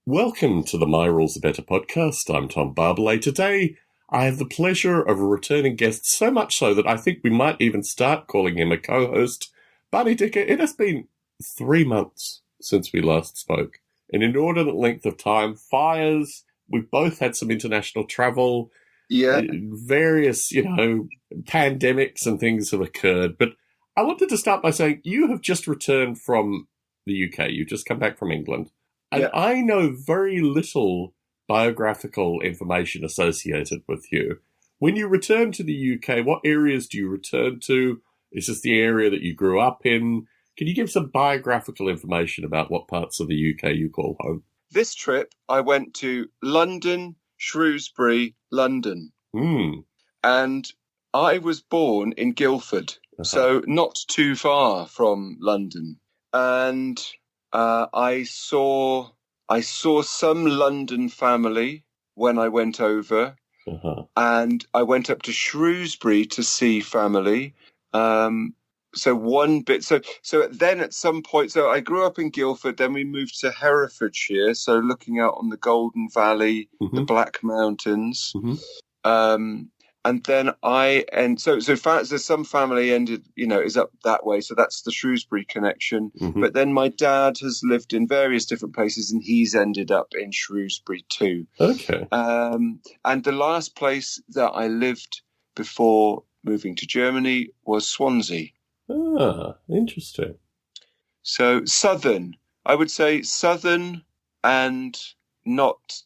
Welcome to the My Rules Are Better podcast. I'm Tom Barbalet. Today, I have the pleasure of a returning guest, so much so that I think we might even start calling him a co-host. Barney Dicker, it has been 3 months since we last spoke. An inordinate length of time, fires, we've both had some international travel, various, pandemics and things have occurred. But I wanted to start by saying you have just returned from the UK. You've just come back from England. And I know very little biographical information associated with you. When you return to the UK, what areas do you return to? Is this the area that you grew up in? Can you give some biographical information about what parts of the UK you call home? This trip, I went to London, Shrewsbury, London. And I was born in Guildford, so not too far from London. And I saw some London family when I went over, and I went up to Shrewsbury to see family. So then at some point, so I grew up in Guildford, then we moved to Herefordshire, so looking out on the Golden Valley, the Black Mountains. And then there's some family is up that way. So that's the Shrewsbury connection. But then my dad has lived in various different places and he's ended up in Shrewsbury too. Okay. And the last place that I lived before moving to Germany was Swansea. Ah, interesting. So southern, I would say southern and not,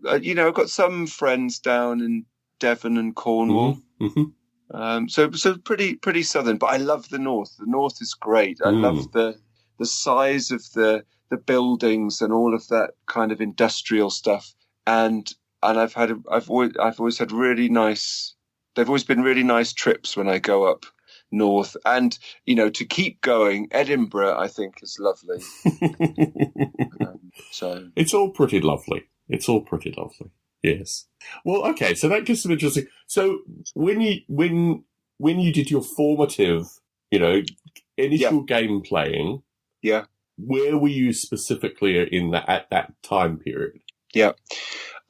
I've got some friends down in Devon and Cornwall. So pretty southern, but I love the north. The north is great. I love the size of the buildings and all of that kind of industrial stuff. And I've always had really nice. They've always been really nice trips when I go up north. And to keep going, Edinburgh I think is lovely. So it's all pretty lovely. Yes. Well, okay. So that gets some interesting. So when you did your formative, initial game playing, where were you specifically at that time period? Yeah,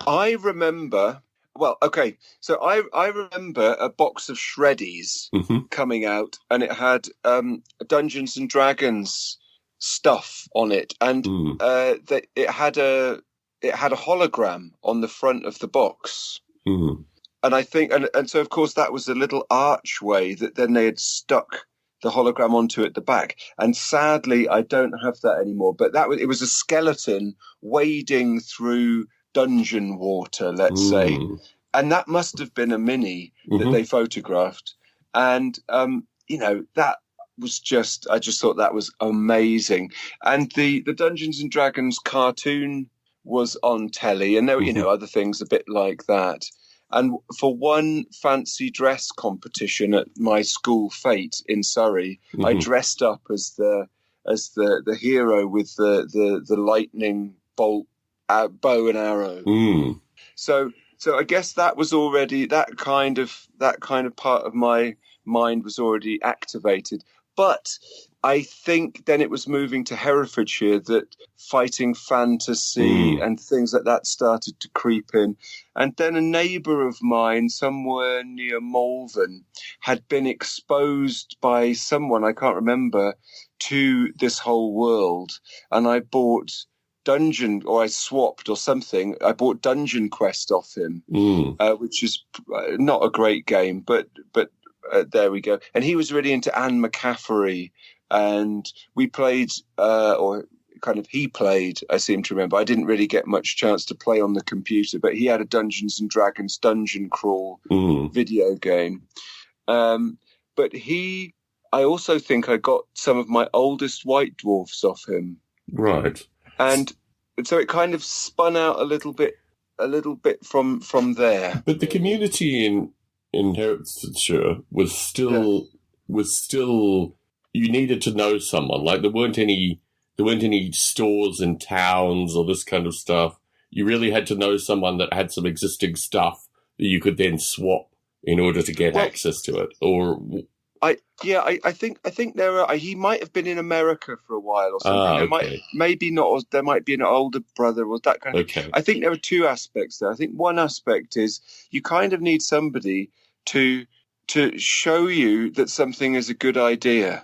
I remember. Well, okay. So I remember a box of Shreddies coming out, and it had Dungeons and Dragons stuff on it, and it had a hologram on the front of the box. And I think, and so of course that was a little archway that then they had stuck the hologram onto at the back. And sadly, I don't have that anymore. But it was a skeleton wading through dungeon water, let's say. And that must have been a mini that they photographed. And, that was I just thought that was amazing. And the Dungeons and Dragons cartoon was on telly, and there were, other things a bit like that. And for one fancy dress competition at my school fete in Surrey, I dressed up as the hero with the lightning bolt bow and arrow. So I guess that was already that kind of part of my mind was already activated. But I think then it was moving to Herefordshire that fighting fantasy and things like that started to creep in. And then a neighbour of mine somewhere near Malvern had been exposed by someone, I can't remember, to this whole world. And I bought I swapped or something. I bought Dungeon Quest off him, which is not a great game, but there we go. And he was really into Anne McCaffrey, and we played, he played, I seem to remember. I didn't really get much chance to play on the computer, but he had a Dungeons and Dragons dungeon crawl video game. But I also think I got some of my oldest white dwarfs off him. Right. And so it kind of spun out a little bit from there. But the community in Herefordshire was still you needed to know someone. Like there weren't any stores in towns or this kind of stuff. You really had to know someone that had some existing stuff that you could then swap in order to get access to it. Or I think there are. He might have been in America for a while or something. Okay. Maybe not. There might be an older brother or that kind of thing. Okay. I think there are two aspects there. I think one aspect is you kind of need somebody to show you that something is a good idea.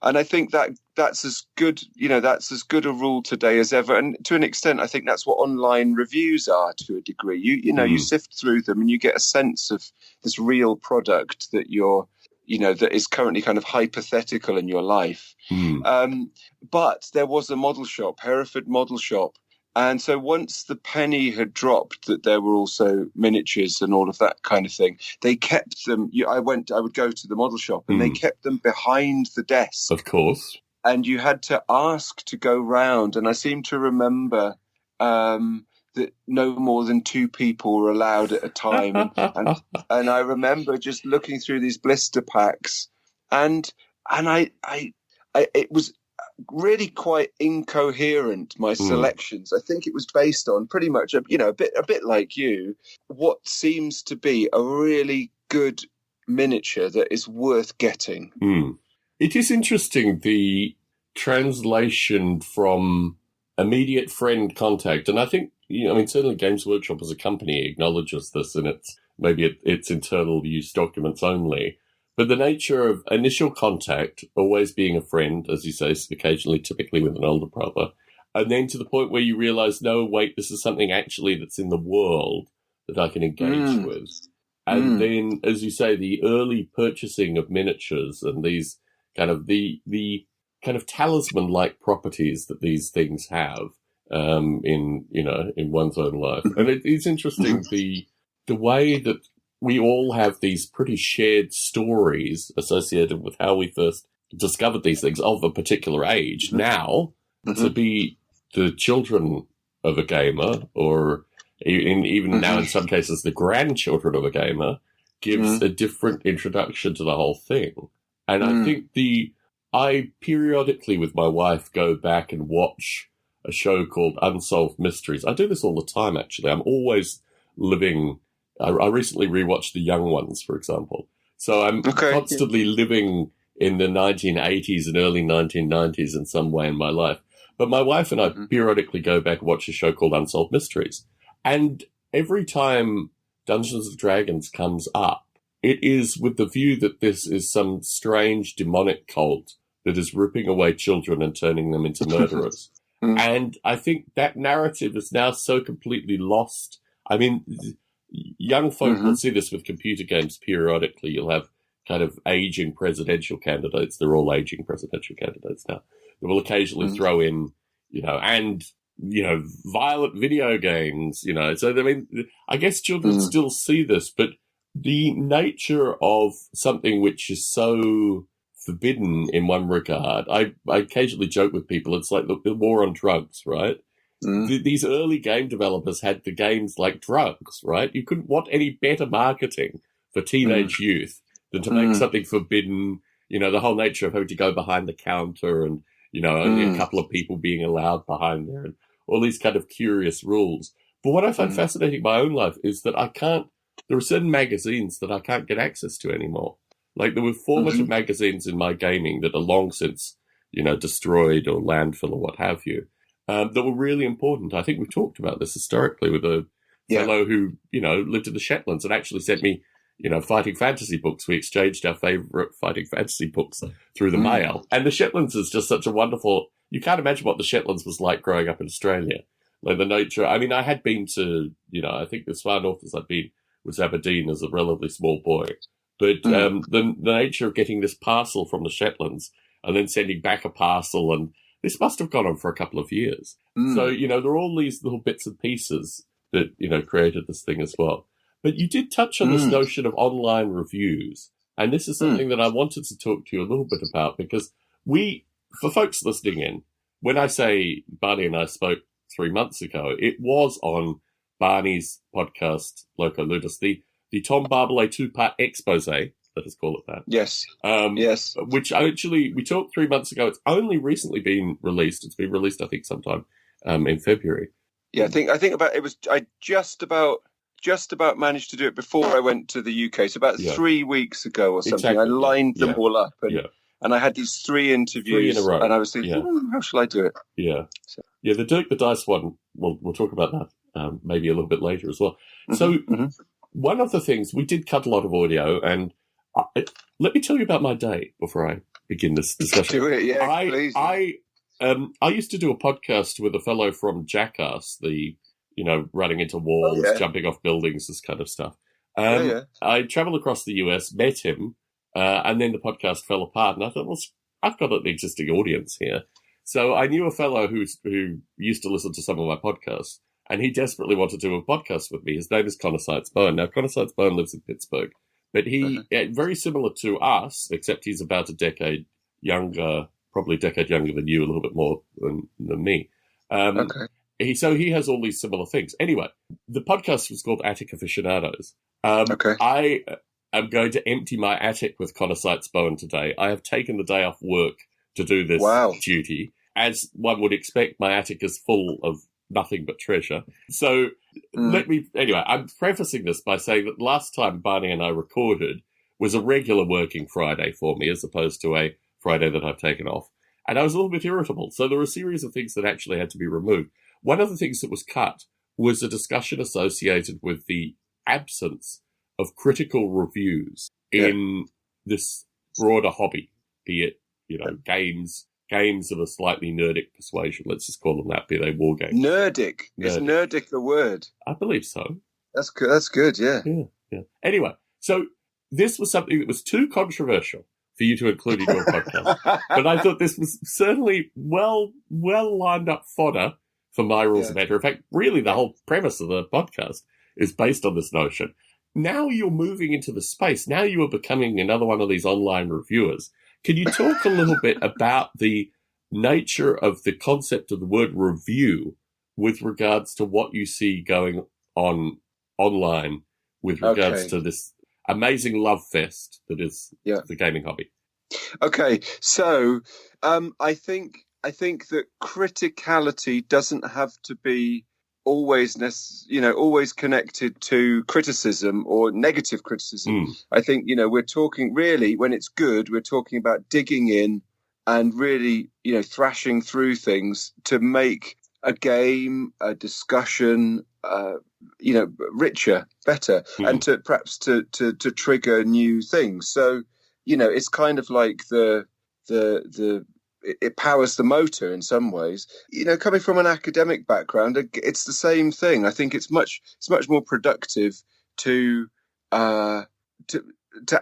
And I think that's as good, that's as good a rule today as ever. And to an extent, I think that's what online reviews are to a degree. You sift through them and you get a sense of this real product that that is currently kind of hypothetical in your life. But there was a model shop, Hereford Model Shop. And so once the penny had dropped that there were also miniatures and all of that kind of thing, they kept them. I would go to the model shop and they kept them behind the desk. Of course. And you had to ask to go round. And I seem to remember that no more than two people were allowed at a time. And I remember just looking through these blister packs and it was really quite incoherent, my selections. I think it was based on pretty much a bit like you, what seems to be a really good miniature that is worth getting. It is interesting, the translation from immediate friend contact, and I think certainly Games Workshop as a company acknowledges this in its internal use documents only. But the nature of initial contact, always being a friend, as you say, occasionally, typically with an older brother, and then to the point where you realize, no, wait, this is something actually that's in the world that I can engage with. And then, as you say, the early purchasing of miniatures and these kind of the kind of talisman-like properties that these things have in one's own life. And it is interesting the way that we all have these pretty shared stories associated with how we first discovered these things of a particular age. Now, to be the children of a gamer, or even now in some cases the grandchildren of a gamer, gives a different introduction to the whole thing. And I think I periodically with my wife go back and watch a show called Unsolved Mysteries. I do this all the time, actually. I'm always living... I recently rewatched The Young Ones, for example. So I'm constantly living in the 1980s and early 1990s in some way in my life. But my wife and I periodically go back and watch a show called Unsolved Mysteries. And every time Dungeons and Dragons comes up, it is with the view that this is some strange demonic cult that is ripping away children and turning them into murderers. And I think that narrative is now so completely lost. I mean... Young folk will see this with computer games periodically. You'll have kind of aging presidential candidates. They're all aging presidential candidates now. They will occasionally throw in, violent video games, So, I mean, I guess children still see this, but the nature of something which is so forbidden in one regard, I occasionally joke with people, it's like the war on drugs, right? These early game developers had the games like drugs, right? You couldn't want any better marketing for teenage youth than to make something forbidden, the whole nature of having to go behind the counter and, only a couple of people being allowed behind there and all these kind of curious rules. But what I find fascinating in my own life is that there are certain magazines that I can't get access to anymore. Like there were formative magazines in my gaming that are long since, destroyed or landfill or what have you. That were really important. I think we've talked about this historically with a fellow who, lived in the Shetlands and actually sent me, fighting fantasy books. We exchanged our favourite fighting fantasy books through the mail. And the Shetlands is just such a wonderful... You can't imagine what the Shetlands was like growing up in Australia. Like the nature... I mean, I had been to, I think as far north as I'd been was Aberdeen as a relatively small boy. But the nature of getting this parcel from the Shetlands and then sending back a parcel and... This must have gone on for a couple of years. So, there are all these little bits and pieces that, created this thing as well. But you did touch on this notion of online reviews. And this is something that I wanted to talk to you a little bit about because for folks listening in, when I say Barney and I spoke 3 months ago, it was on Barney's podcast, Loco Ludus, the Tom Barbalet 2-part expose. Let us call it that. Yes. Yes. Which we talked 3 months ago. It's only recently been released. It's been released, I think, sometime in February. Yeah, I think about it was just about just about managed to do it before I went to the UK. So about 3 weeks ago or something, exactly. I lined them all up, and I had these 3 interviews, 3 in a row. And I was thinking, how shall I do it? Yeah, so. Yeah. The Dirk the Dice one. We'll talk about that maybe a little bit later as well. Mm-hmm, so one of the things we did cut a lot of audio, and let me tell you about my day before I begin this discussion. Do it, please. I used to do a podcast with a fellow from Jackass, the running into walls, jumping off buildings, this kind of stuff. I travelled across the US, met him, and then the podcast fell apart. And I thought, well, I've got an existing audience here. So I knew a fellow who used to listen to some of my podcasts, and he desperately wanted to do a podcast with me. His name is Connor Seitz-Bowen. Now, Connor Seitz-Bowen lives in Pittsburgh, but he, very similar to us, except he's about a decade younger, probably a decade younger than you, a little bit more than me. So he has all these similar things. Anyway, the podcast was called Attic Aficionados. I am going to empty my attic with Connor Seitz-Bowen today. I have taken the day off work to do this duty. As one would expect, my attic is full of nothing but treasure. So anyway, I'm prefacing this by saying that last time Barney and I recorded was a regular working Friday for me, as opposed to a Friday that I've taken off. And I was a little bit irritable. So there were a series of things that actually had to be removed. One of the things that was cut was a discussion associated with the absence of critical reviews in this broader hobby, be it, games of a slightly nerdic persuasion. Let's just call them that, be they war games. Nerdic. Is nerdic a word? I believe so. That's good. That's good, yeah. Yeah. Anyway, so this was something that was too controversial for you to include in your podcast. But I thought this was certainly well lined up fodder for my rules of matter. In fact, really the whole premise of the podcast is based on this notion. Now you're moving into the space. Now you are becoming another one of these online reviewers. Can you talk a little bit about the nature of the concept of the word review with regards to what you see going on online with regards to this amazing love fest that is the gaming hobby? Okay, so I think that criticality doesn't have to be always connected to criticism or negative criticism. I think we're talking really, when it's good, we're talking about digging in and really thrashing through things to make a game, a discussion richer, better, and to perhaps to trigger new things. So it's kind of like it powers the motor in some ways. Coming from an academic background, it's the same thing. I think it's much more productive to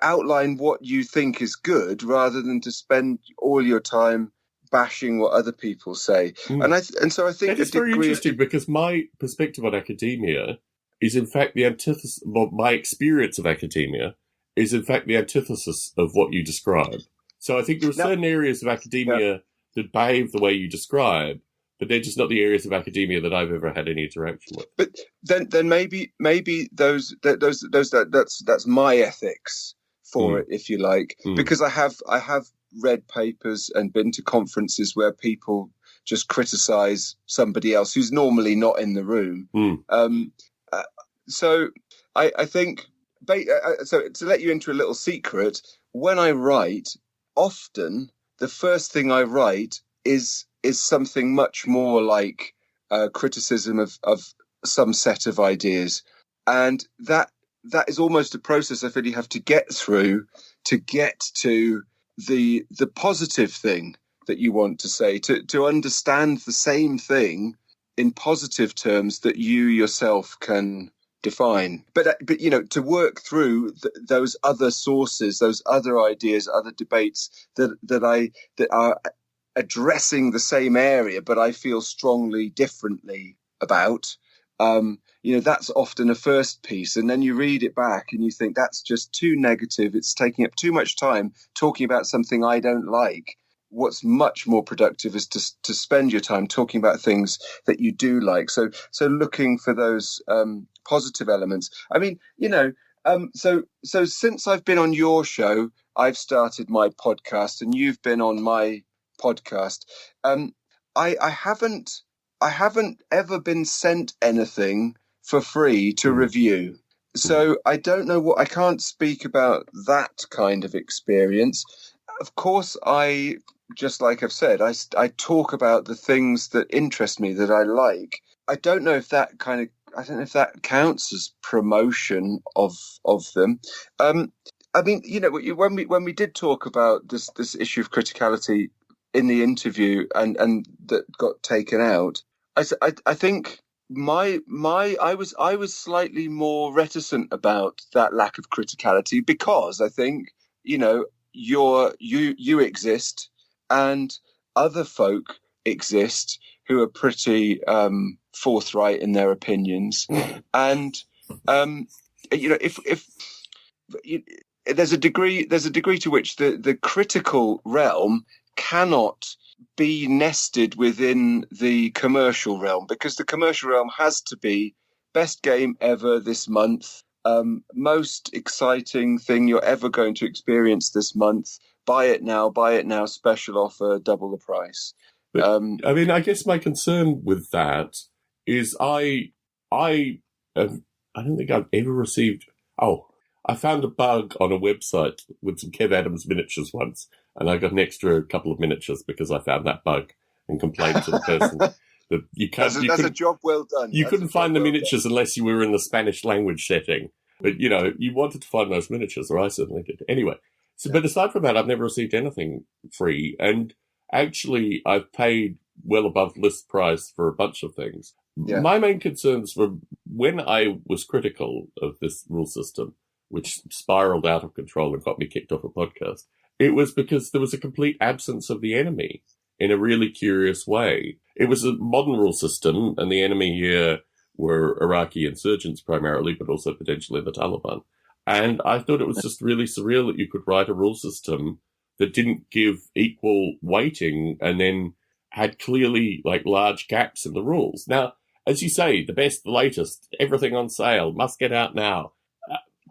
outline what you think is good rather than to spend all your time bashing what other people say. And so I think it's very interesting because my perspective on academia is in fact the antithesis. Well, my experience of academia is in fact the antithesis of what you describe. So I think there are certain areas of academia that behave the way you describe, but they're just not the areas of academia that I've ever had any interaction with. But then maybe that's my ethics for it, if you like, because I have read papers and been to conferences where people just criticize somebody else who's normally not in the room. So I think, so to let you into a little secret, when I write, often the first thing I write is something much more like criticism of some set of ideas, and that is almost a process I feel you have to get through to get to the positive thing that you want to say, to understand the same thing in positive terms that you yourself can define. But to work through those other sources, those other ideas, other debates that are addressing the same area, but I feel strongly differently about. That's often a first piece, and then you read it back and you think that's just too negative. It's taking up too much time talking about something I don't like. What's much more productive is to spend your time talking about things that you do like. So looking for those positive elements. I mean, so since I've been on your show, I've started my podcast, and you've been on my podcast. I haven't ever been sent anything for free to review. So I don't know I can't speak about that kind of experience. Of course, just like I've said, I talk about the things that interest me, that I like. I don't know if that counts as promotion of them. I mean, when we did talk about this issue of criticality in the interview and that got taken out, I think I was slightly more reticent about that lack of criticality, because I think, you exist and other folk exist who are pretty forthright in their opinions, and if there's a degree to which the critical realm cannot be nested within the commercial realm, because the commercial realm has to be best game ever this month, most exciting thing you're ever going to experience this month, buy it now, special offer, double the price. But, I guess my concern with that is I don't think I've ever received... I found a bug on a website with some Kev Adams miniatures once, and I got an extra couple of miniatures because I found that bug and complained to the person that you can't... That's a job well done. You couldn't find the miniatures unless you were in the Spanish language setting. But, you wanted to find those miniatures, or I certainly did. Anyway, but aside from that, I've never received anything free, and actually I've paid well above list price for a bunch of things. Yeah. My main concerns were when I was critical of this rule system, which spiraled out of control and got me kicked off a podcast, it was because there was a complete absence of the enemy in a really curious way. It was a modern rule system, and the enemy here were Iraqi insurgents primarily, but also potentially the Taliban. And I thought it was just really surreal that you could write a rule system that didn't give equal weighting and then had clearly large gaps in the rules. Now, as you say, the best, the latest, everything on sale, must get out now.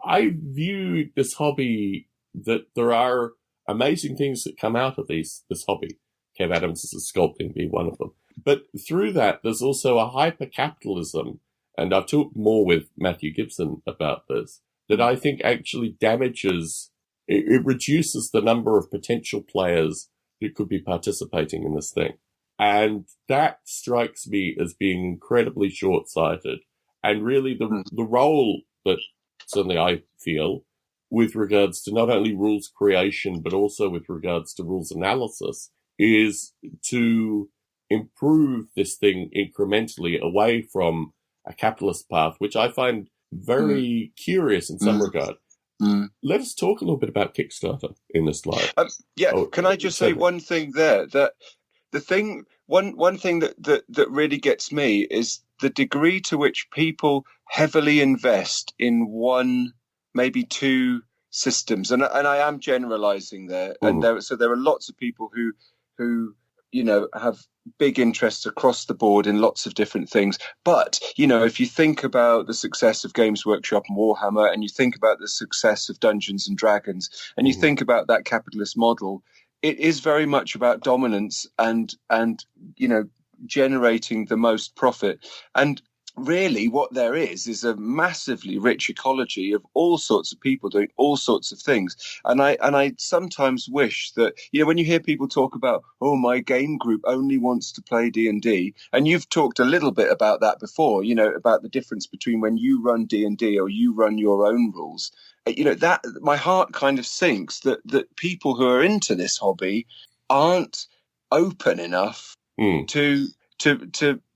I view this hobby that there are amazing things that come out of this hobby. Kev Adams is sculpting being one of them. But through that, there's also a hyper-capitalism, and I've talked more with Matthew Gibson about this, that I think actually damages, it reduces the number of potential players who could be participating in this thing. And that strikes me as being incredibly short-sighted. And really the role that certainly I feel with regards to not only rules creation, but also with regards to rules analysis, is to improve this thing incrementally away from a capitalist path, which I find very curious in some regard. Let us talk a little bit about Kickstarter in this live. Can I just say one thing there? That one thing that really gets me is the degree to which people heavily invest in one, maybe two systems, and I am generalizing there. And there are lots of people who have big interests across the board in lots of different things. But, if you think about the success of Games Workshop and Warhammer, and you think about the success of Dungeons and Dragons, and you think about that capitalist model, it is very much about dominance and generating the most profit. And really what there is a massively rich ecology of all sorts of people doing all sorts of things. And I sometimes wish that, when you hear people talk about, my game group only wants to play D&D, and you've talked a little bit about that before, about the difference between when you run D&D or you run your own rules, that my heart kind of sinks that people who are into this hobby aren't open enough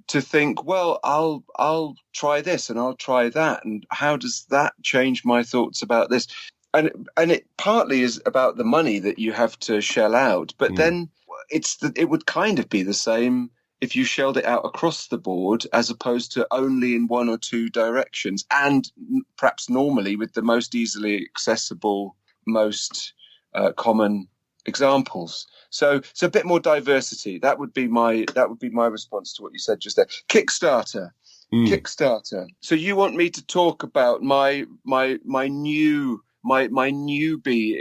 to think, well, I'll try this and I'll try that, and how does that change my thoughts about this? And it partly is about the money that you have to shell out, but then it would kind of be the same if you shelled it out across the board as opposed to only in one or two directions, and perhaps normally with the most easily accessible, most common examples. So a bit more diversity. That would be my response to what you said just there. Kickstarter. So you want me to talk about my newbie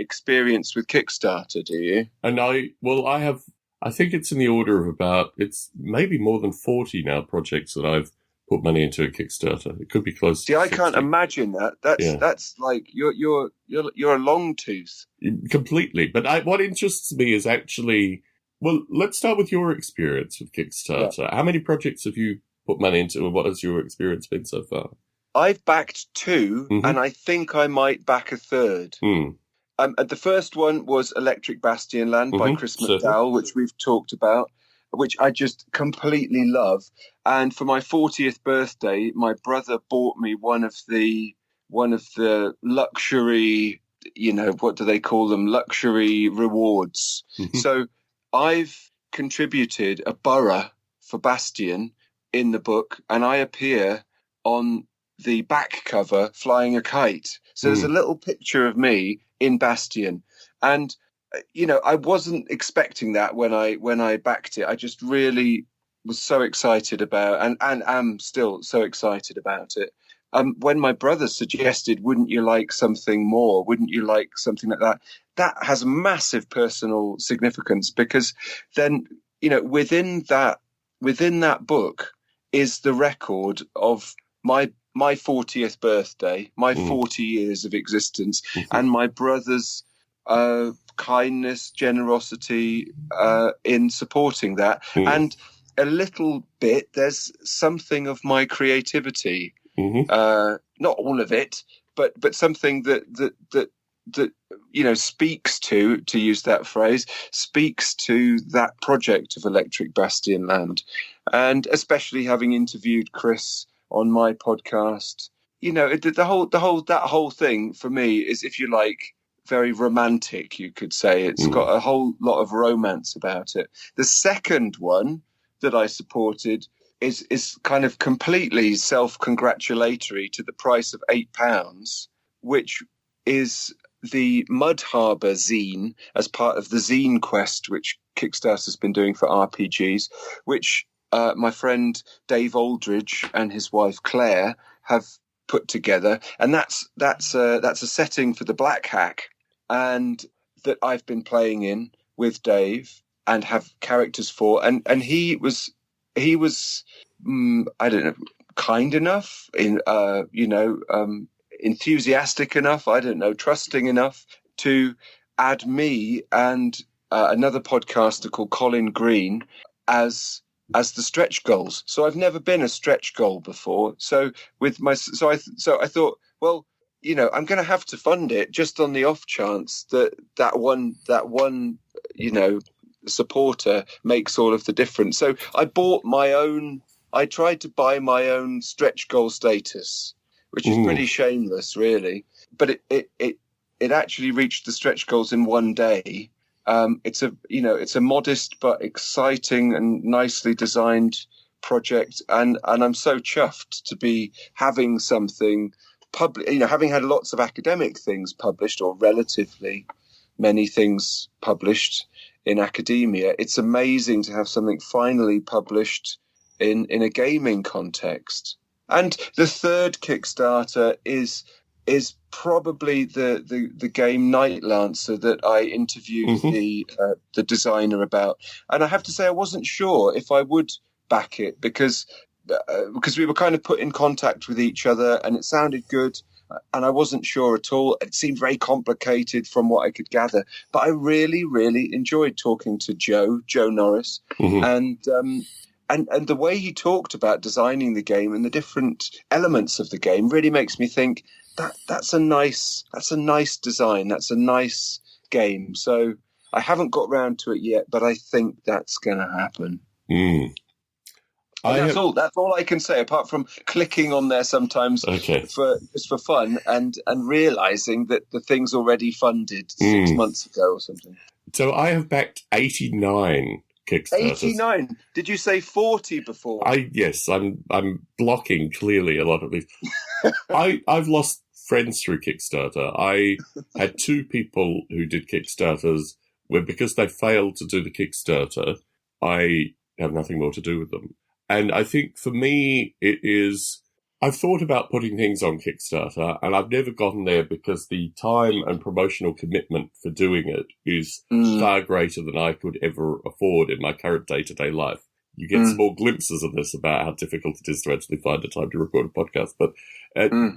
experience with Kickstarter, do you? And I think it's in the order of it's maybe more than 40 now projects that I've put money into a Kickstarter. It could be close. See, to I 60. can't imagine that. That's like you're a long tooth. Completely. But what interests me is actually, well, let's start with your experience with Kickstarter. Yeah. How many projects have you put money into, and what has your experience been so far? I've backed 2, and I think I might back a third. The first one was Electric Bastion Land by Chris McDowell, which we've talked about, which I just completely love. And for my 40th birthday, my brother bought me one of the luxury, what do they call them? Luxury rewards. So I've contributed a borough for Bastion in the book, and I appear on the back cover flying a kite. So there's a little picture of me in Bastion. And, I wasn't expecting that when I backed it. I just really was so excited about, and am still so excited about it. When my brother suggested, wouldn't you like something more? Wouldn't you like something like that? That has massive personal significance, because then, within that book is the record of my 40th birthday, my 40 years of existence, and my brother's kindness, generosity in supporting that. And a little bit, there's something of my creativity. Not all of it, but something that speaks to use that phrase, speaks to that project of Electric Bastion Land. And especially having interviewed Chris on my podcast, that whole thing for me is, if you like, very romantic, you could say. It's got a whole lot of romance about it. The second one that I supported is kind of completely self-congratulatory to the price of £8, which is the Mud Harbour zine, as part of the Zine Quest, which Kickstarter's been doing for RPGs, which my friend Dave Aldridge and his wife Claire have put together, and that's a setting for the Black Hack, and that I've been playing in with Dave and have characters for, and he was I don't know, kind enough, enthusiastic enough, I don't know, trusting enough to add me and another podcaster called Colin Green as the stretch goals. So I've never been a stretch goal before. So I thought, well, I'm going to have to fund it just on the off chance that one supporter makes all of the difference. So I tried to buy my own stretch goal status, which is pretty shameless, really. But it actually reached the stretch goals in one day. It's a modest but exciting and nicely designed project, and I'm so chuffed to be having something having had lots of academic things published, or relatively many things published in academia. It's amazing to have something finally published in a gaming context. And the third Kickstarter is probably the game Night Lancer that I interviewed the designer about. And I have to say, I wasn't sure if I would back it, because we were kind of put in contact with each other, and it sounded good, and I wasn't sure at all. It seemed very complicated from what I could gather, but I really, really enjoyed talking to Joe Norris, and the way he talked about designing the game and the different elements of the game really makes me think that's a nice design, that's a nice game. So I haven't got round to it yet, but I think that's going to happen. That's all I can say, apart from clicking on there sometimes for fun and realizing that the thing's already funded 6 months ago or something. So I have backed 89 Kickstarters. 89? Did you say 40 before? Yes, I'm blocking clearly a lot of these. I've lost friends through Kickstarter. I had 2 people who did Kickstarters where, because they failed to do the Kickstarter, I have nothing more to do with them. And I think for me, I've thought about putting things on Kickstarter, and I've never gotten there because the time and promotional commitment for doing it is far greater than I could ever afford in my current day-to-day life. you get small glimpses of this about how difficult it is to actually find the time to record a podcast. But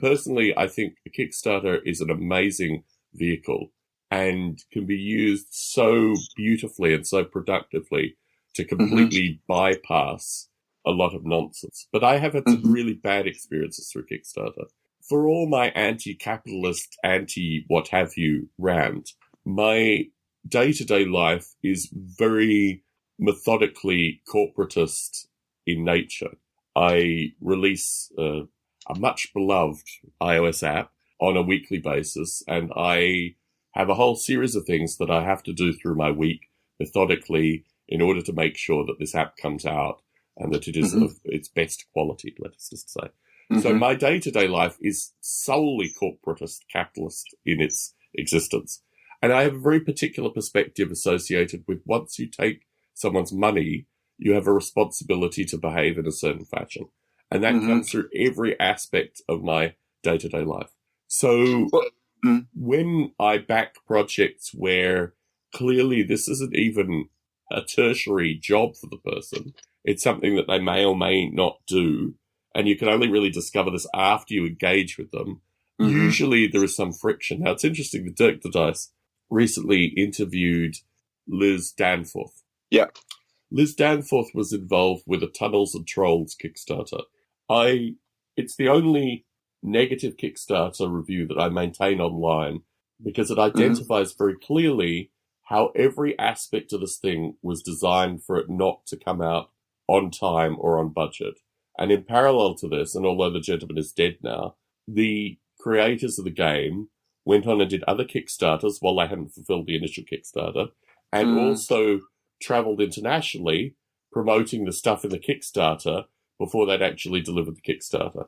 personally, I think the Kickstarter is an amazing vehicle and can be used so beautifully and so productively to completely bypass a lot of nonsense. But I have had some really bad experiences through Kickstarter. For all my anti-capitalist, anti-what-have-you rant, my day-to-day life is very methodically corporatist in nature. I release a much-beloved iOS app on a weekly basis, and I have a whole series of things that I have to do through my week methodically in order to make sure that this app comes out and that it is of its best quality, let us just say. So my day-to-day life is solely corporatist, capitalist in its existence. And I have a very particular perspective associated with once you take someone's money, you have a responsibility to behave in a certain fashion. And that comes through every aspect of my day-to-day life. So when I back projects where clearly this isn't even a tertiary job for the person, it's something that they may or may not do, and you can only really discover this after you engage with them, usually there is some friction. Now, it's interesting that Dirk the Dice recently interviewed Liz Danforth. Yeah. Liz Danforth was involved with a Tunnels and Trolls Kickstarter. It's the only negative Kickstarter review that I maintain online because it identifies very clearly how every aspect of this thing was designed for it not to come out on time or on budget. And in parallel to this, and although the gentleman is dead now, the creators of the game went on and did other Kickstarters while they hadn't fulfilled the initial Kickstarter, and also traveled internationally promoting the stuff in the Kickstarter before they'd actually delivered the Kickstarter.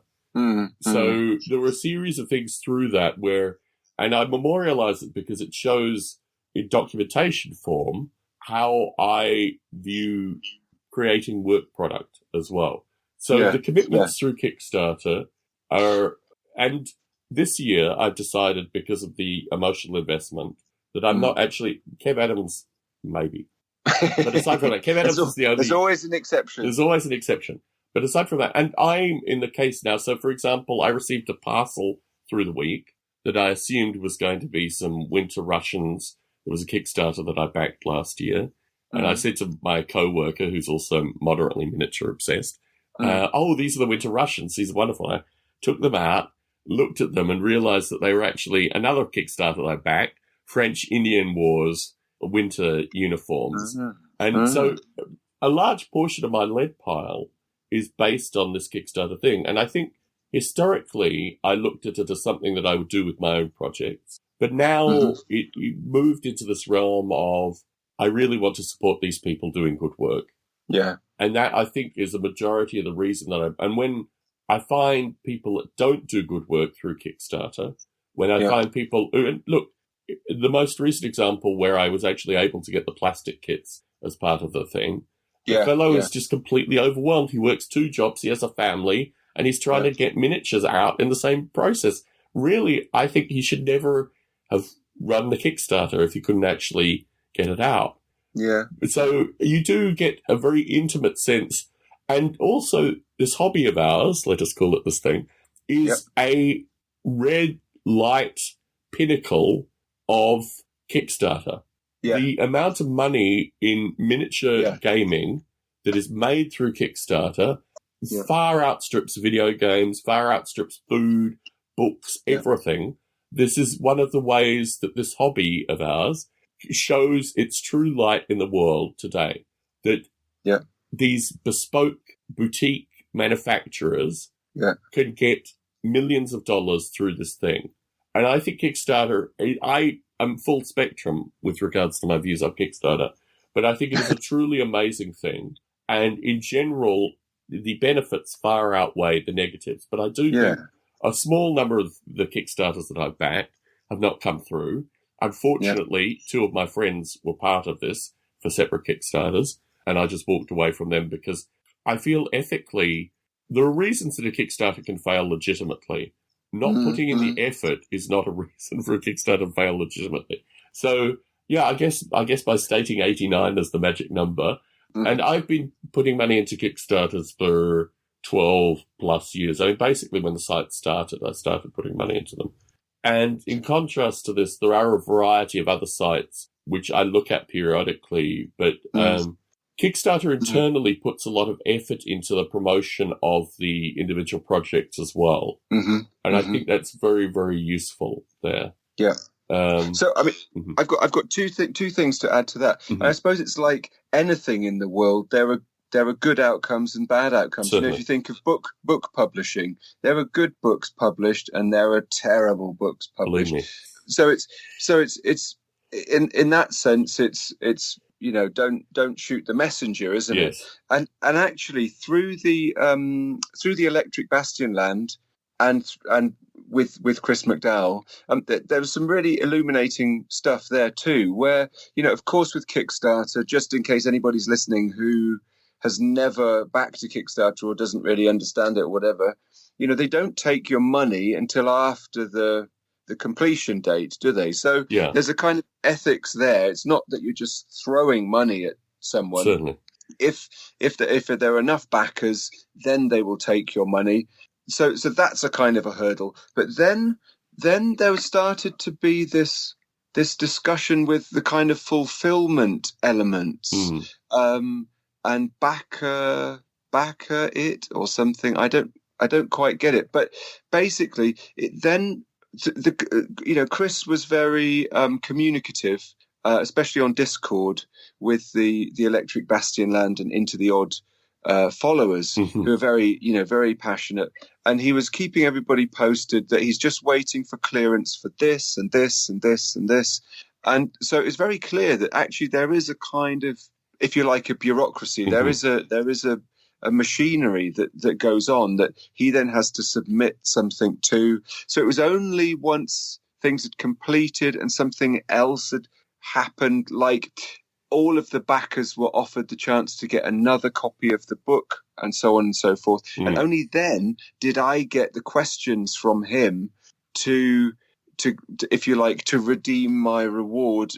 So there were a series of things through that where, and I memorialize it because it shows in documentation form how I view creating work product as well. So the commitments through Kickstarter are, and this year I've decided because of the emotional investment that I'm not actually, Kev Adams, maybe. But aside from that, Kev Adams is the only. There's always an exception. There's always an exception. But aside from that, and I'm in the case now, so for example, I received a parcel through the week that I assumed was going to be some Winter Russians. It was a Kickstarter that I backed last year. And I said to my co-worker, who's also moderately miniature obsessed, these are the Winter Russians. These are wonderful. I took them out, looked at them, and realized that they were actually another Kickstarter that I backed, French Indian Wars winter uniforms. And so a large portion of my lead pile is based on this Kickstarter thing. And I think historically I looked at it as something that I would do with my own projects. But now it moved into this realm of I really want to support these people doing good work. Yeah. And that, I think, is a majority of the reason that and when I find people that don't do good work through Kickstarter, when I find people and look, the most recent example where I was actually able to get the plastic kits as part of the thing, the fellow is just completely overwhelmed. He works 2 jobs, he has a family, and he's trying to get miniatures out in the same process. Really, I think he should never have run the Kickstarter if he couldn't actually get it out. Yeah. So you do get a very intimate sense. And also this hobby of ours, let us call it this thing, is a red light pinnacle of Kickstarter. Yeah. The amount of money in miniature gaming that is made through Kickstarter far outstrips video games, far outstrips food, books, everything. This is one of the ways that this hobby of ours shows its true light in the world today. That these bespoke boutique manufacturers can get millions of dollars through this thing. And I think Kickstarter, I am full spectrum with regards to my views on Kickstarter, but I think it is a truly amazing thing. And in general, the benefits far outweigh the negatives. But I do think a small number of the Kickstarters that I've backed have not come through. Unfortunately, 2 of my friends were part of this for separate Kickstarters, and I just walked away from them because I feel ethically there are reasons that a Kickstarter can fail legitimately. Not putting in the effort is not a reason for a Kickstarter to fail legitimately. So, I guess by stating 89 as the magic number, And I've been putting money into Kickstarters for 12 plus years. I mean, basically when the site started, I started putting money into them. And in contrast to this, there are a variety of other sites which I look at periodically, but Kickstarter internally puts a lot of effort into the promotion of the individual projects as well. And I think that's very, very useful there. Yeah. So, I mean, I've got two things to add to that. And I suppose it's like anything in the world. There are good outcomes and bad outcomes. Certainly. You know, if you think of book publishing, there are good books published and there are terrible books published. Believe me. So it's in that sense, it's you know, don't shoot the messenger, isn't it? And actually through the Electric Bastion land and with Chris McDowell, there was some really illuminating stuff there too, where, you know, of course with Kickstarter, just in case anybody's listening who has never backed a Kickstarter or doesn't really understand it or whatever, you know, they don't take your money until after the completion date, do they? So there's a kind of ethics there. It's not that you're just throwing money at someone. Certainly. If there are enough backers, then they will take your money. So that's a kind of a hurdle. But then there started to be this discussion with the kind of fulfillment elements, and backer it or something. I don't quite get it. But basically, Chris was very communicative, especially on Discord with the Electric Bastion land and Into the Odd followers who are very, very passionate. And he was keeping everybody posted that he's just waiting for clearance for this and this and this and this. And so it's very clear that actually there is a kind of, if you like, a bureaucracy. There is a machinery that goes on that he then has to submit something to. So it was only once things had completed and something else had happened, like all of the backers were offered the chance to get another copy of the book and so on and so forth. And only then did I get the questions from him to if you like, to redeem my reward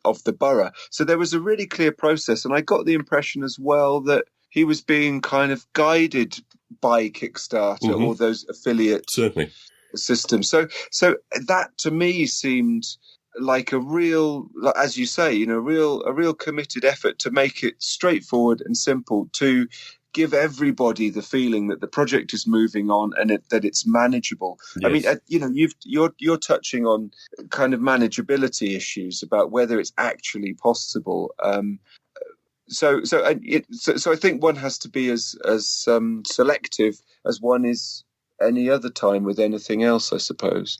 of the borough. So there was a really clear process. And I got the impression as well that he was being kind of guided by Kickstarter or those affiliate systems. So that to me seemed like a real, as you say, a real committed effort to make it straightforward and simple, to give everybody the feeling that the project is moving on and that it's manageable. Yes. I mean, you're touching on kind of manageability issues about whether it's actually possible. So I think one has to be as selective as one is any other time with anything else, I suppose.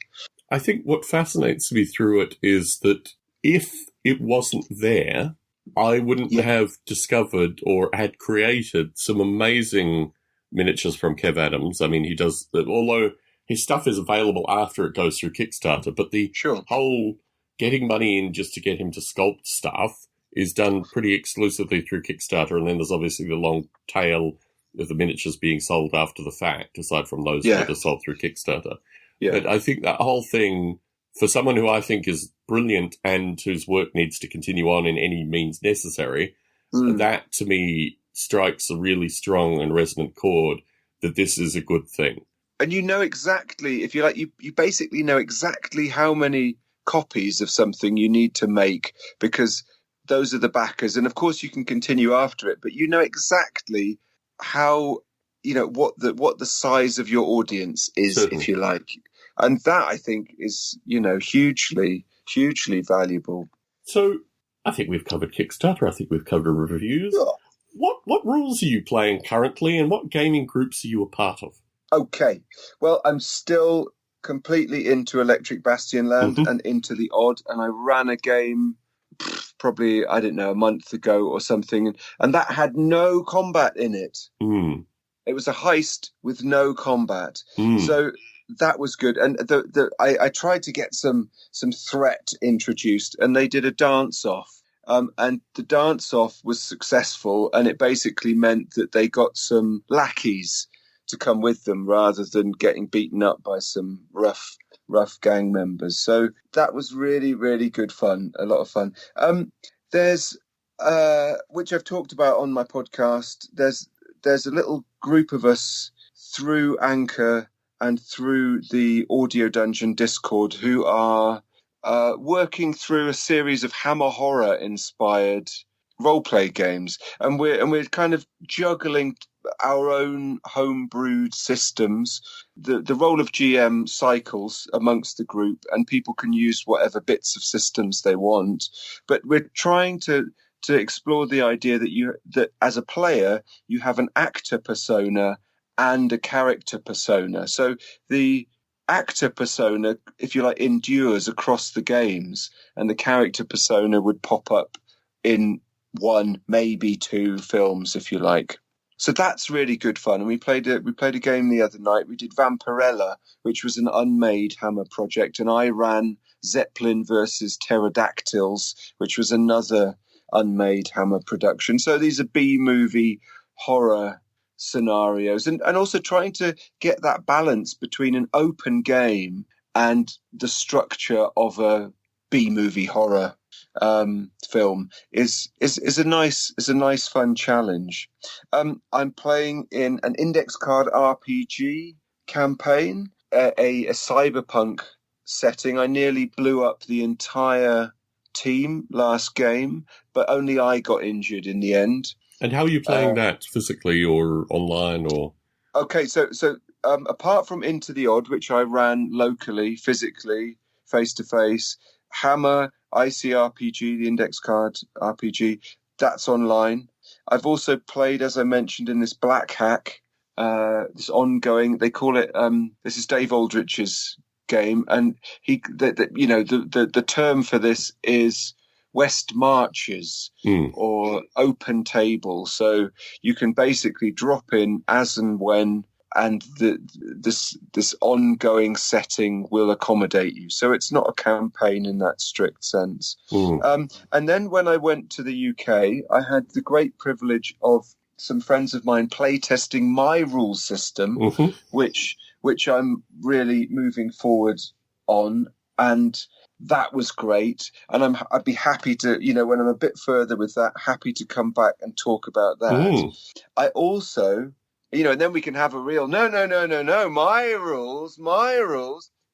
I think what fascinates me through it is that if it wasn't there, I wouldn't have discovered or had created some amazing miniatures from Kev Adams. I mean, he does that, although his stuff is available after it goes through Kickstarter, but the whole getting money in just to get him to sculpt stuff is done pretty exclusively through Kickstarter, and then there's obviously the long tail of the miniatures being sold after the fact, aside from those that are sold through Kickstarter. Yeah. But I think that whole thing, for someone who I think is brilliant and whose work needs to continue on in any means necessary, that to me strikes a really strong and resonant chord that this is a good thing. And you know exactly, if you like, you basically know exactly how many copies of something you need to make, because those are the backers. And of course you can continue after it, but you know exactly how, what the size of your audience is, if you like. And that, I think, is, hugely, hugely valuable. So I think we've covered Kickstarter. I think we've covered reviews. Yeah. What rules are you playing currently, and what gaming groups are you a part of? Okay. Well, I'm still completely into Electric Bastion Land and Into the Odd, and I ran a game probably, I don't know, a month ago or something, and that had no combat in it. It was a heist with no combat. So that was good. And I tried to get some threat introduced, and they did a dance-off. And the dance-off was successful, and it basically meant that they got some lackeys to come with them rather than getting beaten up by some rough gang members. So that was really, really good fun, a lot of fun. There's which I've talked about on my podcast. There's a little group of us through Anchor and through the Audio Dungeon Discord who are working through a series of Hammer horror inspired roleplay games, and we're kind of juggling our own homebrewed systems. The role of GM cycles amongst the group, and people can use whatever bits of systems they want. But we're trying to explore the idea that as a player you have an actor persona and a character persona. So the actor persona, if you like, endures across the games, and the character persona would pop up in one, maybe two films, if you like. So that's really good fun. And we played a game the other night. We did Vampirella, which was an unmade Hammer project, and I ran Zeppelin versus Pterodactyls, which was another unmade Hammer production. So these are B-movie horror scenarios, and also trying to get that balance between an open game and the structure of a B-movie horror film is a nice fun challenge. I'm playing in an index card RPG campaign, a cyberpunk setting. I nearly blew up the entire team last game, but only I got injured in the end. And how are you playing that, physically or online? Or okay, so apart from Into the Odd, which I ran locally, physically, face to face, Hammer ICRPG, the index card RPG, that's online. I've also played, as I mentioned, in this Black Hack, this ongoing. They call it. This is Dave Aldrich's game, and the term for this is West Marches or open table. So you can basically drop in as and when, and this ongoing setting will accommodate you. So it's not a campaign in that strict sense. And then when I went to the UK, I had the great privilege of some friends of mine playtesting my rule system, which I'm really moving forward on, and that was great. And I'd be happy to, when I'm a bit further with that, happy to come back and talk about that. I also, and then we can have a real no, my rules.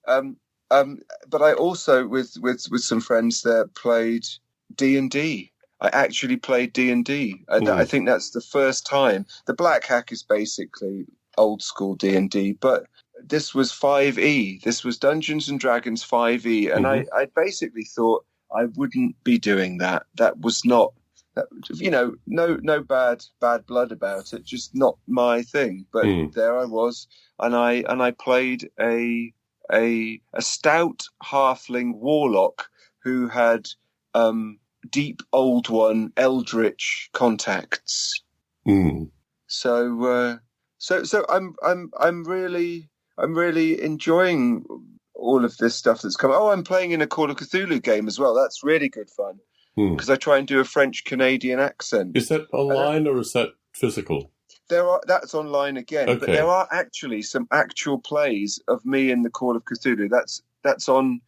But I also, with some friends there, played D&D. I actually played D&D. I think that's the first time. The Black Hack is basically old school D&D, but this was 5e. This was Dungeons and Dragons 5e, and I basically thought I wouldn't be doing that. That was not, no bad blood about it, just not my thing. But there I was, and I played a stout halfling warlock who had deep old one eldritch contacts. So I'm really enjoying all of this stuff that's coming. I'm playing in a Call of Cthulhu game as well. That's really good fun because I try and do a French-Canadian accent. Is that online or is that physical? That's online again, but there are actually some actual plays of me in the Call of Cthulhu. That's on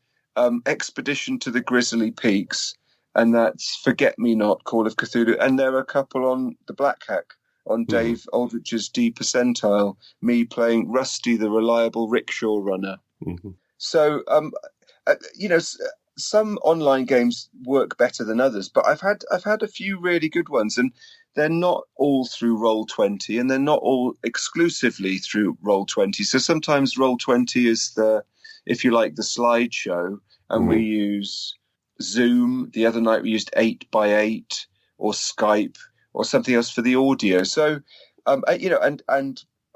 Expedition to the Grizzly Peaks, and that's Forget Me Not Call of Cthulhu, and there are a couple on the Black Hack. On Dave Aldrich's D Percentile, me playing Rusty the Reliable Rickshaw Runner. So, some online games work better than others, but I've had a few really good ones, and they're not all through Roll20, and they're not all exclusively through Roll20. So sometimes Roll20 is the slideshow, and we use Zoom. The other night we used 8x8 or Skype, or something else for the audio. So, and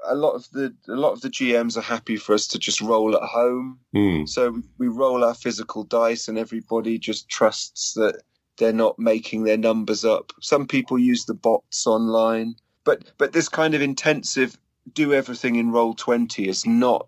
a lot of the GMs are happy for us to just roll at home. So we roll our physical dice, and everybody just trusts that they're not making their numbers up. Some people use the bots online, but this kind of intensive do everything in Roll20 is not.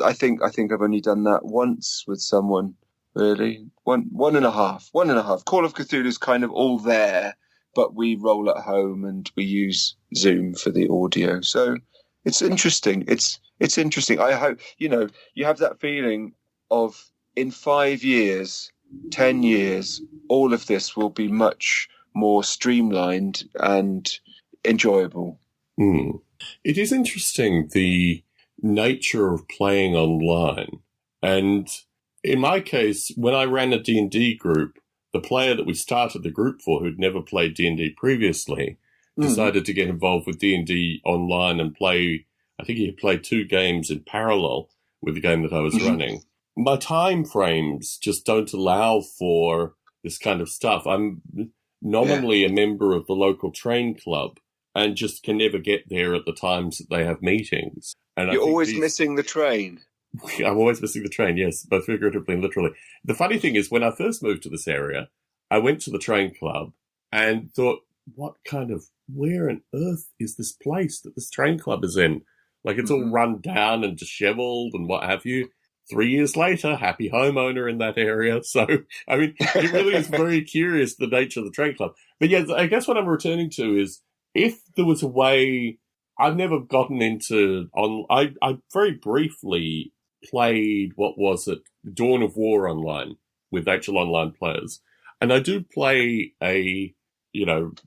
I think I've only done that once with someone. Really, one and a half. Call of Cthulhu is kind of all there, but we roll at home and we use Zoom for the audio. So it's interesting. It's interesting. I hope, you have that feeling of in 5 years, 10 years, all of this will be much more streamlined and enjoyable. It is interesting, the nature of playing online. And in my case, when I ran a D&D group, the player that we started the group for, who'd never played D&D previously, decided to get involved with D&D online and play. I think he had played 2 games in parallel with the game that I was running. My time frames just don't allow for this kind of stuff. I'm nominally a member of the local train club and just can never get there at the times that they have meetings. And you're always missing the train. I'm always missing the train, yes, both figuratively and literally. The funny thing is, when I first moved to this area, I went to the train club and thought, where on earth is this place that this train club is in? Like, it's all run down and disheveled and what have you. 3 years later, happy homeowner in that area. So, I mean, it really is very curious, the nature of the train club. But yeah, I guess what I'm returning to is, if there was a way, I've never gotten into, I very briefly played, Dawn of War online with actual online players. And I do play a,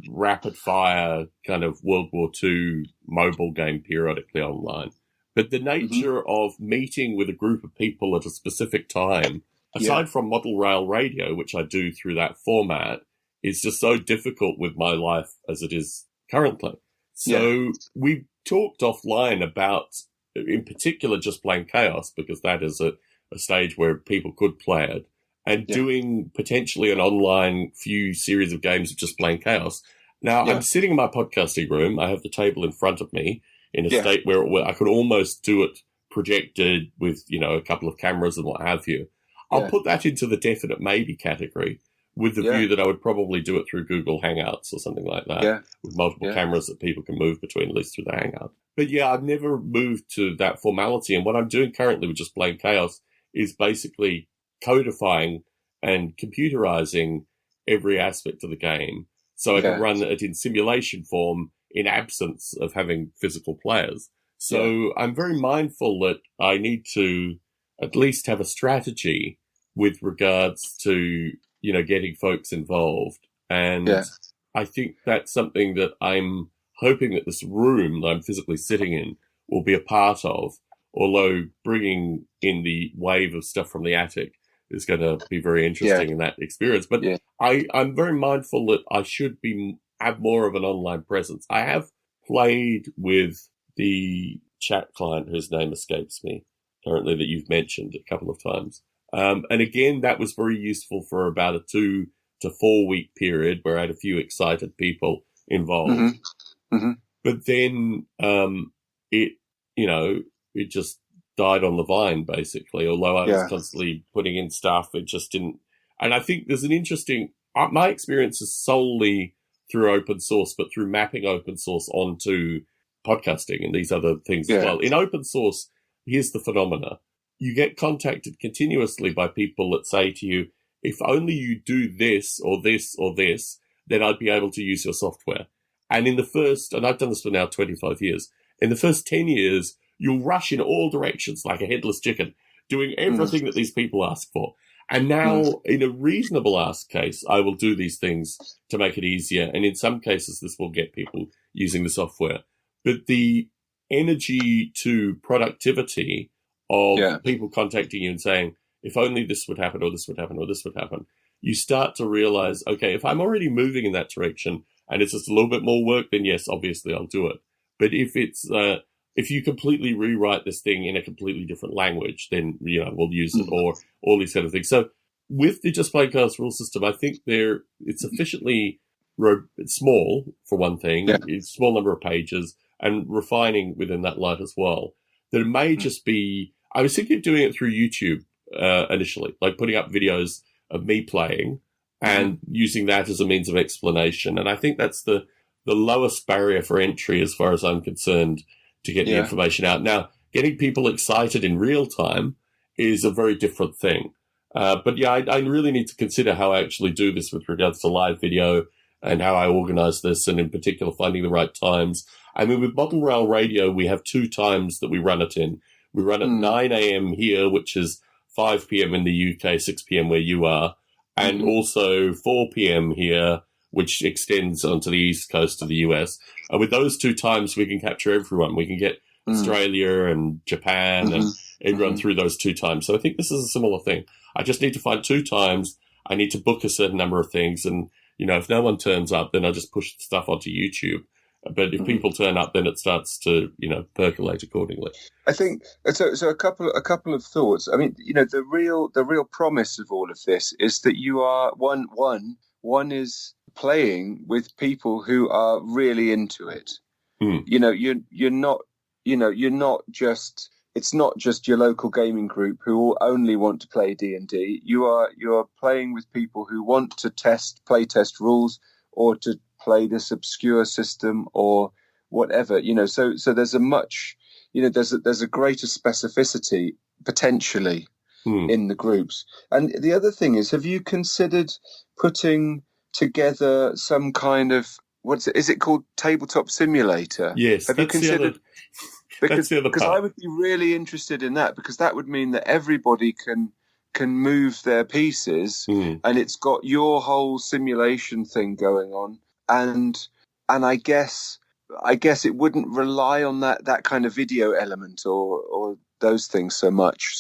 rapid fire kind of World War II mobile game periodically online. But the nature of meeting with a group of people at a specific time, aside from model rail radio, which I do through that format, is just so difficult with my life as it is currently. So we talked offline about, in particular, just playing Chaos, because that is a stage where people could play it, and doing potentially an online few series of games of just playing Chaos. Now, I'm sitting in my podcasting room. I have the table in front of me in a state where I could almost do it projected with, a couple of cameras and what have you. I'll put that into the definite maybe category, with the view that I would probably do it through Google Hangouts or something like that, with multiple cameras that people can move between, at least through the Hangout. But yeah, I've never moved to that formality. And what I'm doing currently with just playing Chaos is basically codifying and computerizing every aspect of the game so I can run it in simulation form in absence of having physical players. So I'm very mindful that I need to at least have a strategy with regards to, getting folks involved. And I think that's something that I'm hoping that this room that I'm physically sitting in will be a part of, although bringing in the wave of stuff from the attic is going to be very interesting in that experience. But I'm very mindful that I should have more of an online presence. I have played with the chat client whose name escapes me currently, that you've mentioned a couple of times. And again, that was very useful for about a 2 to 4 week period where I had a few excited people involved. But then it just died on the vine, basically. Although I was constantly putting in stuff, it just didn't. And I think there's an interesting, my experience is solely through open source, but through mapping open source onto podcasting and these other things as well. In open source, here's the phenomena. You get contacted continuously by people that say to you, if only you do this or this or this, then I'd be able to use your software. And in the first, and I've done this for now 25 years, in the first 10 years, you'll rush in all directions like a headless chicken, doing everything that these people ask for. And now, in a reasonable ask case, I will do these things to make it easier. And in some cases, this will get people using the software. But the energy to productivity of people contacting you and saying, if only this would happen, or this would happen, or this would happen, you start to realize, okay, if I'm already moving in that direction and it's just a little bit more work, then yes, obviously I'll do it. But if it's, if you completely rewrite this thing in a completely different language, then, we'll use it, or all these kind of things. So with the Just Play Chaos rule system, I think it's sufficiently small, for one thing, it's a small number of pages, and refining within that light as well. That it may just be, I was thinking of doing it through YouTube initially, like putting up videos of me playing and using that as a means of explanation. And I think that's the lowest barrier for entry as far as I'm concerned to get the information out. Now, getting people excited in real time is a very different thing. But yeah, I really need to consider how I actually do this with regards to live video and how I organize this, and in particular, finding the right times. I mean, with Model Rail Radio, we have 2 times that we run it in. We run at 9 a.m. here, which is 5 p.m. in the UK, 6 p.m. where you are, and also 4 p.m. here, which extends onto the east coast of the US. And with those 2 times, we can capture everyone. We can get Australia and Japan and everyone through those 2 times. So I think this is a similar thing. I just need to find 2 times. I need to book a certain number of things. And, if no one turns up, then I just push the stuff onto YouTube. But if people turn up, then it starts to, percolate accordingly. I think so. A couple of thoughts. I mean, the real promise of all of this is that you are one is playing with people who are really into it. You're not just. It's not just your local gaming group who only want to play D&D. You are playing with people who want to play test rules, or to play this obscure system or whatever. So there's a much, there's a greater specificity potentially in the groups. And the other thing is, have you considered putting together some kind of is it called tabletop simulator? Yes, have you considered? Because I would be really interested in that, because that would mean that everybody can move their pieces, and it's got your whole simulation thing going on, and I guess it wouldn't rely on that kind of video element or those things so much.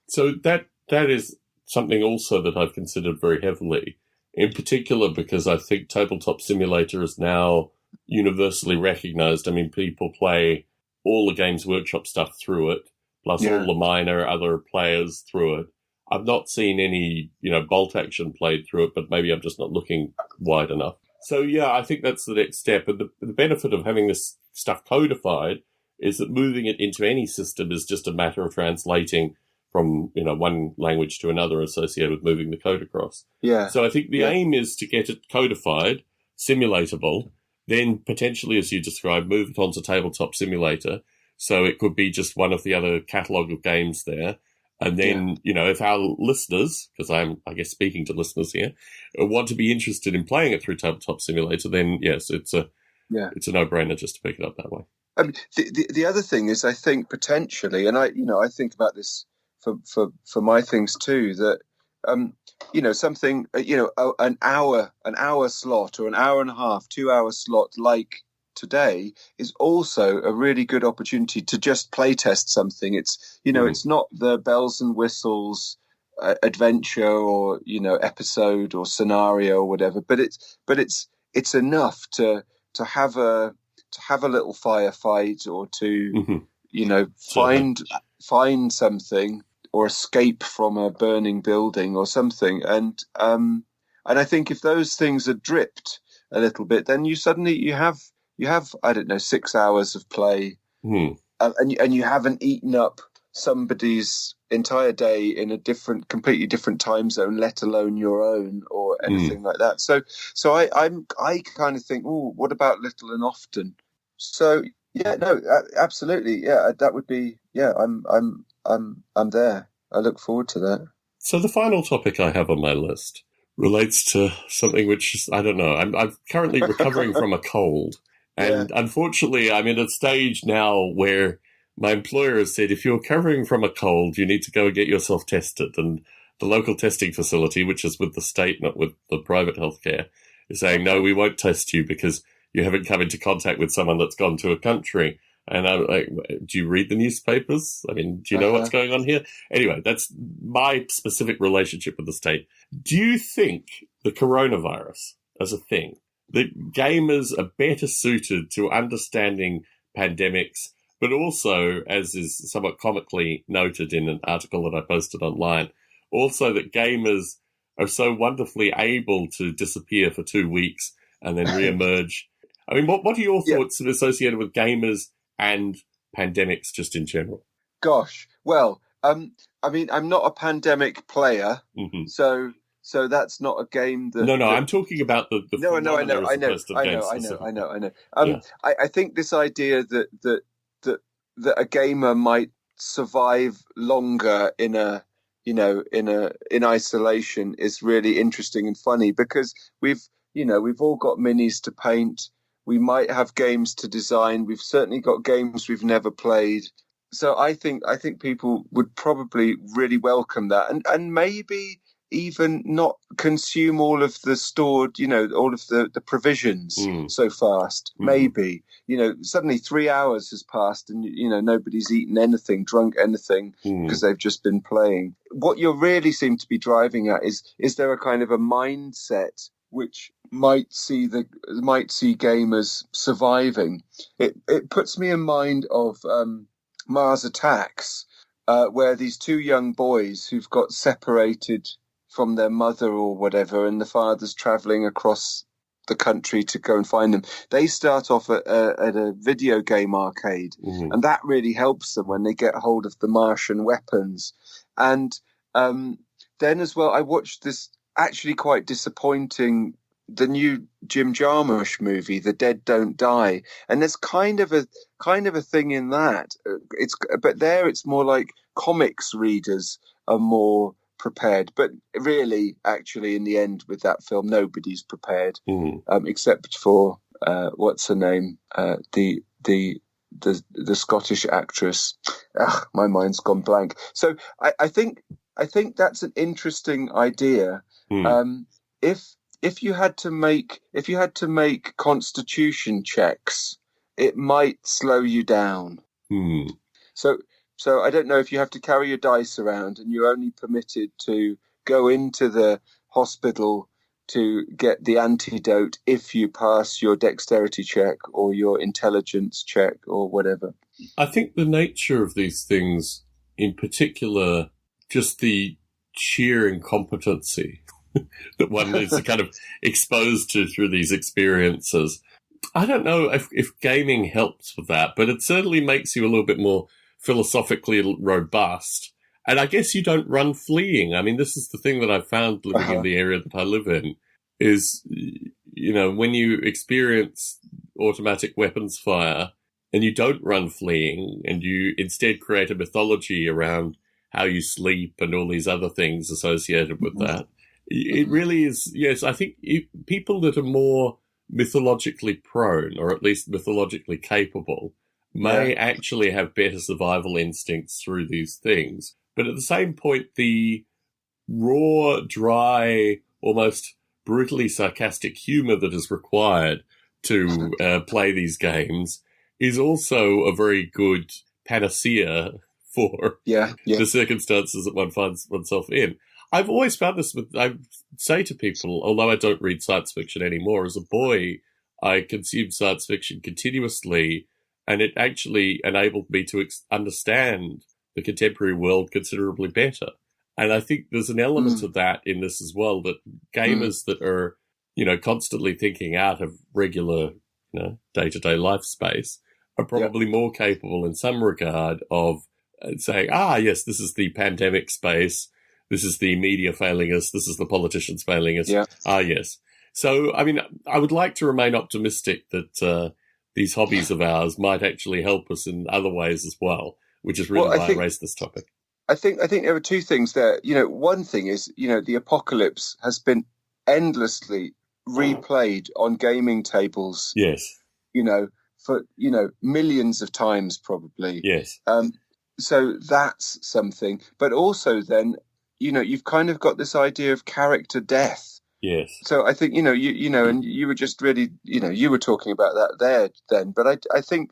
So that is something also that I've considered very heavily, in particular because I think tabletop simulator is now universally recognized. I mean, people play all the Games Workshop stuff through it, plus all the minor other players through it. I've not seen any, bolt action played through it, but maybe I'm just not looking wide enough. So, I think that's the next step. And the benefit of having this stuff codified is that moving it into any system is just a matter of translating from, one language to another associated with moving the code across. Yeah. So I think the aim is to get it codified, simulatable, then potentially, as you described, move it onto Tabletop Simulator. So it could be just one of the other catalogue of games there. And then, if our listeners, because I'm, I guess, speaking to listeners here, want to be interested in playing it through Tabletop Simulator, then yes, it's a no-brainer just to pick it up that way. I mean, the other thing is, I think potentially, and I think about this for my things too, that something, an hour slot or an hour and a half, 2 hour slot like today is also a really good opportunity to just play test something. It's, it's not the bells and whistles adventure or, episode or scenario or whatever, but it's enough to have a little firefight or to, find something, or escape from a burning building or something. And I think if those things are dripped a little bit, then you have, I don't know, 6 hours of play, and you haven't eaten up somebody's entire day in a completely different time zone, let alone your own or anything like that. So I kind of think, what about little and often? So absolutely, that would be, I'm there. I look forward to that. So the final topic I have on my list relates to something which is, I don't know. I'm currently recovering from a cold. And unfortunately, I'm in a stage now where my employer has said, if you're recovering from a cold, you need to go and get yourself tested. And the local testing facility, which is with the state, not with the private healthcare, is saying, no, we won't test you because you haven't come into contact with someone that's gone to a country. And I'm like, do you read the newspapers? I mean, do you know what's going on here? Anyway, that's my specific relationship with the state. Do you think the coronavirus as a thing, that gamers are better suited to understanding pandemics, but also, as is somewhat comically noted in an article that I posted online, also that gamers are so wonderfully able to disappear for 2 weeks and then reemerge? I mean, what are your thoughts associated with gamers and pandemics just in general? Gosh, well, I mean, I'm not a pandemic player, so that's not a game that... No, I'm talking about the I know. I think this idea that a gamer might survive longer in isolation is really interesting and funny, because we've all got minis to paint. We might have games to design. We've certainly got games we've never played. So I think people would probably really welcome that, and maybe even not consume all of the stored, all of the provisions so fast. Maybe, suddenly 3 hours has passed and, nobody's eaten anything, drunk anything because they've just been playing. What you really seem to be driving at is there a kind of a mindset which might see gamers surviving? It puts me in mind of Mars Attacks, where these two young boys who've got separated from their mother or whatever, and the father's traveling across the country to go and find them. They start off at a video game arcade, and that really helps them when they get hold of the Martian weapons. And then as well, I watched this actually quite disappointing, the new Jim Jarmusch movie, The Dead Don't Die, and there's kind of a thing in that. It's more like comics readers are more prepared, but really, actually, in the end, with that film, nobody's prepared, except for what's her name, the Scottish actress. My mind's gone blank. So I think that's an interesting idea. If you had to make constitution checks, it might slow you down. So I don't know if you have to carry your dice around and you're only permitted to go into the hospital to get the antidote if you pass your dexterity check or your intelligence check or whatever. I think the nature of these things, in particular, just the sheer incompetency that one is kind of exposed to through these experiences. I don't know if gaming helps with that, but it certainly makes you a little bit more philosophically robust. And I guess you don't run fleeing. I mean, this is the thing that I've found living in the area that I live in, is, when you experience automatic weapons fire and you don't run fleeing and you instead create a mythology around how you sleep and all these other things associated with that. It really is, yes, I think people that are more mythologically prone, or at least mythologically capable, may actually have better survival instincts through these things. But at the same point, the raw, dry, almost brutally sarcastic humour that is required to play these games is also a very good panacea for the circumstances that one finds oneself in. I've always found this I say to people, although I don't read science fiction anymore, as a boy, I consumed science fiction continuously, and it actually enabled me to understand the contemporary world considerably better. And I think there's an element of that in this as well, that gamers that are, constantly thinking out of regular, day-to-day life space are probably more capable in some regard of saying, yes, this is the pandemic space. This is the media failing us. This is the politicians failing us. Yes. So, I mean, I would like to remain optimistic that these hobbies of ours might actually help us in other ways as well, which is really why I raised this topic. I think there are two things there. One thing is, the apocalypse has been endlessly replayed on gaming tables. Yes. For millions of times probably. Yes. So that's something. But also then, you've kind of got this idea of character death. Yes. So I think, and you were just really, you were talking about that there then. But I think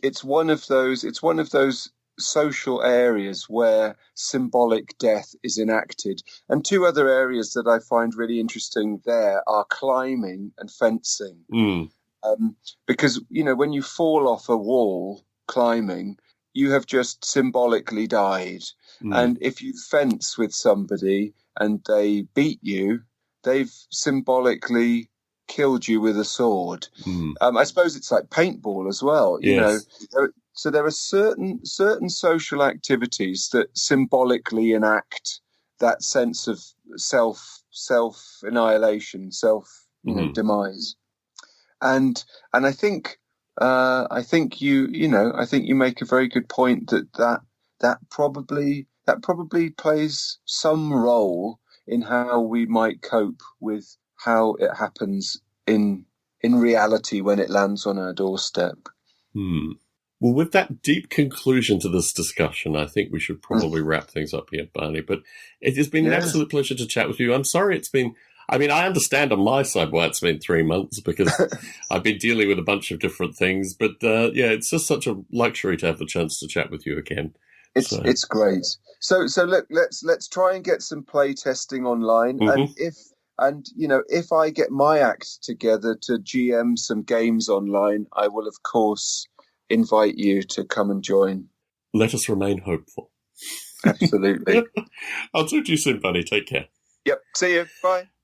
it's one of those social areas where symbolic death is enacted. And two other areas that I find really interesting there are climbing and fencing. Because, when you fall off a wall climbing, you have just symbolically died. And if you fence with somebody and they beat you, they've symbolically killed you with a sword. I suppose it's like paintball as well. So there are certain social activities that symbolically enact that sense of self annihilation, demise. And I think you make a very good point that probably plays some role in how we might cope with how it happens in reality when it lands on our doorstep. Well, with that deep conclusion to this discussion, I think we should probably wrap things up here, Barney. But it has been an absolute pleasure to chat with you. I'm sorry it's been... I mean, I understand on my side why it's been 3 months, because I've been dealing with a bunch of different things. But, it's just such a luxury to have the chance to chat with you again. It's great. So look, let's try and get some play testing online. And if I get my act together to GM some games online, I will, of course, invite you to come and join. Let us remain hopeful. Absolutely. I'll talk to you soon, buddy. Take care. Yep. See you. Bye.